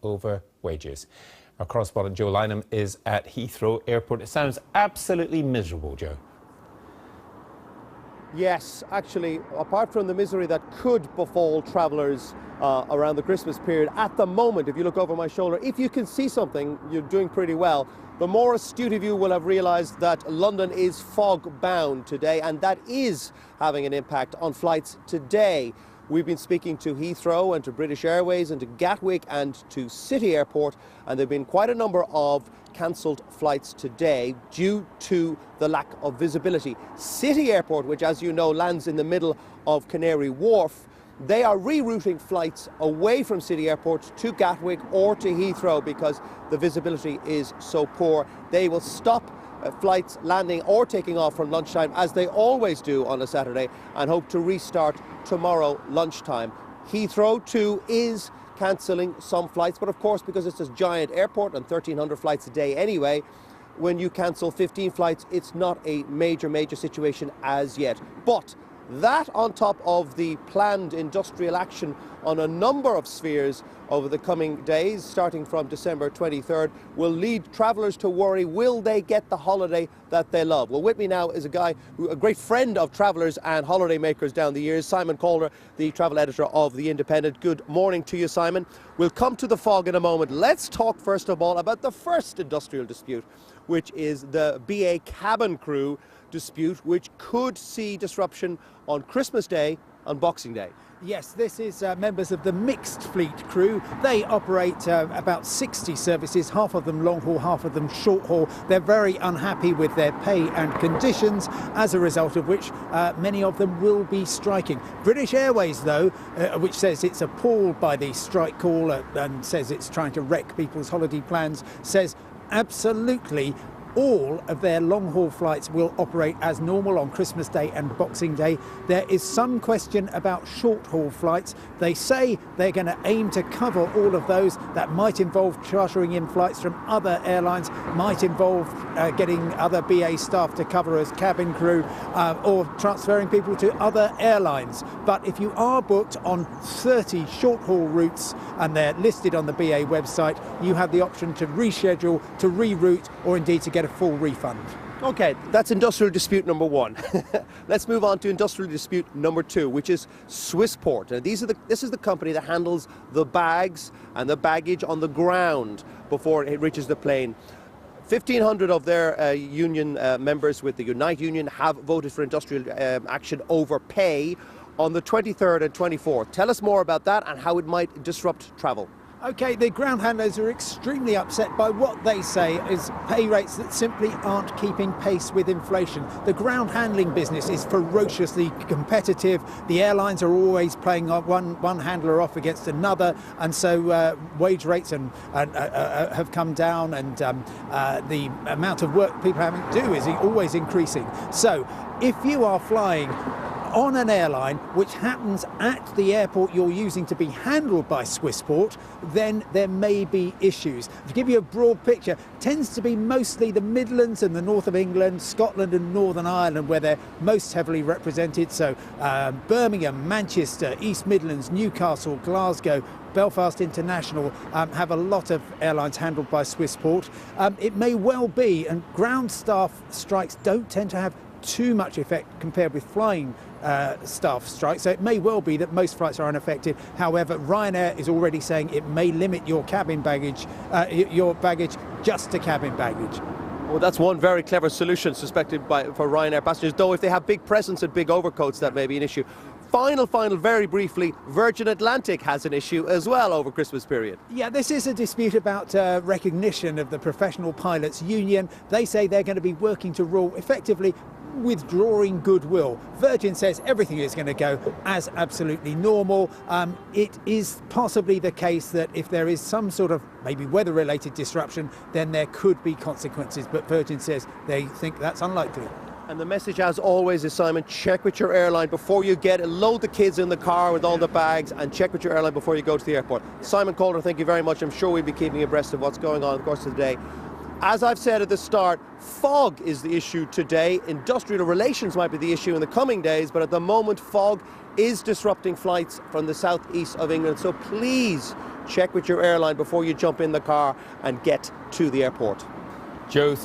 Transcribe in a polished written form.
over wages. Our correspondent Joe Lynam is at Heathrow Airport. It sounds absolutely miserable, Joe. Yes, actually, apart from the misery that could befall travellers around the Christmas period, at the moment, if you look over my shoulder, if you can see something, you're doing pretty well. The more astute of you will have realised that London is fog-bound today, and that is having an impact on flights today. We've been speaking to Heathrow and to British Airways and to Gatwick and to City Airport, and there have been quite a number of cancelled flights today due to the lack of visibility. City Airport, which as you know lands in the middle of Canary Wharf, they are rerouting flights away from City Airport to Gatwick or to Heathrow because the visibility is so poor. They will stop flights landing or taking off from lunchtime, as they always do on a Saturday, and hope to restart tomorrow lunchtime. Heathrow too is cancelling some flights, but of course, because it's a giant airport and 1,300 flights a day anyway, when you cancel 15 flights, it's not a major situation as yet. But that, on top of the planned industrial action on a number of spheres over the coming days, starting from December 23rd, will lead travellers to worry, will they get the holiday that they love? Well, with me now is a great friend of travellers and holiday makers down the years, Simon Calder, the travel editor of The Independent. Good morning to you, Simon. We'll come to the fog in a moment. Let's talk first of all about the first industrial dispute, which is the BA cabin crew dispute, which could see disruption on Christmas Day and Boxing Day. Yes, this is members of the mixed fleet crew. They operate about 60 services, half of them long haul, half of them short haul. They're very unhappy with their pay and conditions, as a result of which many of them will be striking. British Airways, though, which says it's appalled by the strike call and says it's trying to wreck people's holiday plans, says absolutely all of their long-haul flights will operate as normal on Christmas Day and Boxing Day. There is some question about short-haul flights. They say they're going to aim to cover all of those. That might involve chartering in flights from other airlines, might involve getting other BA staff to cover as cabin crew, or transferring people to other airlines. But if you are booked on 30 short-haul routes and they're listed on the BA website, you have the option to reschedule, to reroute, or indeed to get a full refund. Okay, that's industrial dispute number one. Let's move on to industrial dispute number two, which is Swissport. Now, this is the company that handles the bags and the baggage on the ground before it reaches the plane. 1,500 of their union members with the Unite Union have voted for industrial action over pay on the 23rd and 24th. Tell us more about that and how it might disrupt travel. OK, the ground handlers are extremely upset by what they say is pay rates that simply aren't keeping pace with inflation. The ground handling business is ferociously competitive. The airlines are always playing one handler off against another, and so wage rates have come down, and the amount of work people are having to do is always increasing. So if you are flying on an airline which happens at the airport you're using to be handled by Swissport, then there may be issues. To give you a broad picture, tends to be mostly the Midlands and the north of England, Scotland and Northern Ireland where they're most heavily represented. So Birmingham, Manchester, East Midlands, Newcastle, Glasgow, Belfast International have a lot of airlines handled by Swissport. It may well be, and ground staff strikes don't tend to have too much effect compared with flying staff strikes, so it may well be that most flights are unaffected. However, Ryanair is already saying it may limit your cabin baggage, your baggage just to cabin baggage. Well, that's one very clever solution suspected for Ryanair passengers, though if they have big presents and big overcoats, that may be an issue. Final, very briefly, Virgin Atlantic has an issue as well over Christmas period. Yeah, this is a dispute about recognition of the Professional Pilots Union. They say they're going to be working to rule effectively withdrawing goodwill. Virgin says everything is going to go as absolutely normal. It is possibly the case that if there is some sort of maybe weather-related disruption, then there could be consequences, but Virgin says they think that's unlikely. And the message, as always, is, Simon, check with your airline before you load the kids in the car with all the bags, and check with your airline before you go to the airport. Simon Calder, thank you very much. I'm sure we'll be keeping abreast of what's going on in the course of the day. As I've said at the start, fog is the issue today. Industrial relations might be the issue in the coming days, but at the moment, fog is disrupting flights from the southeast of England. So please check with your airline before you jump in the car and get to the airport. Joe,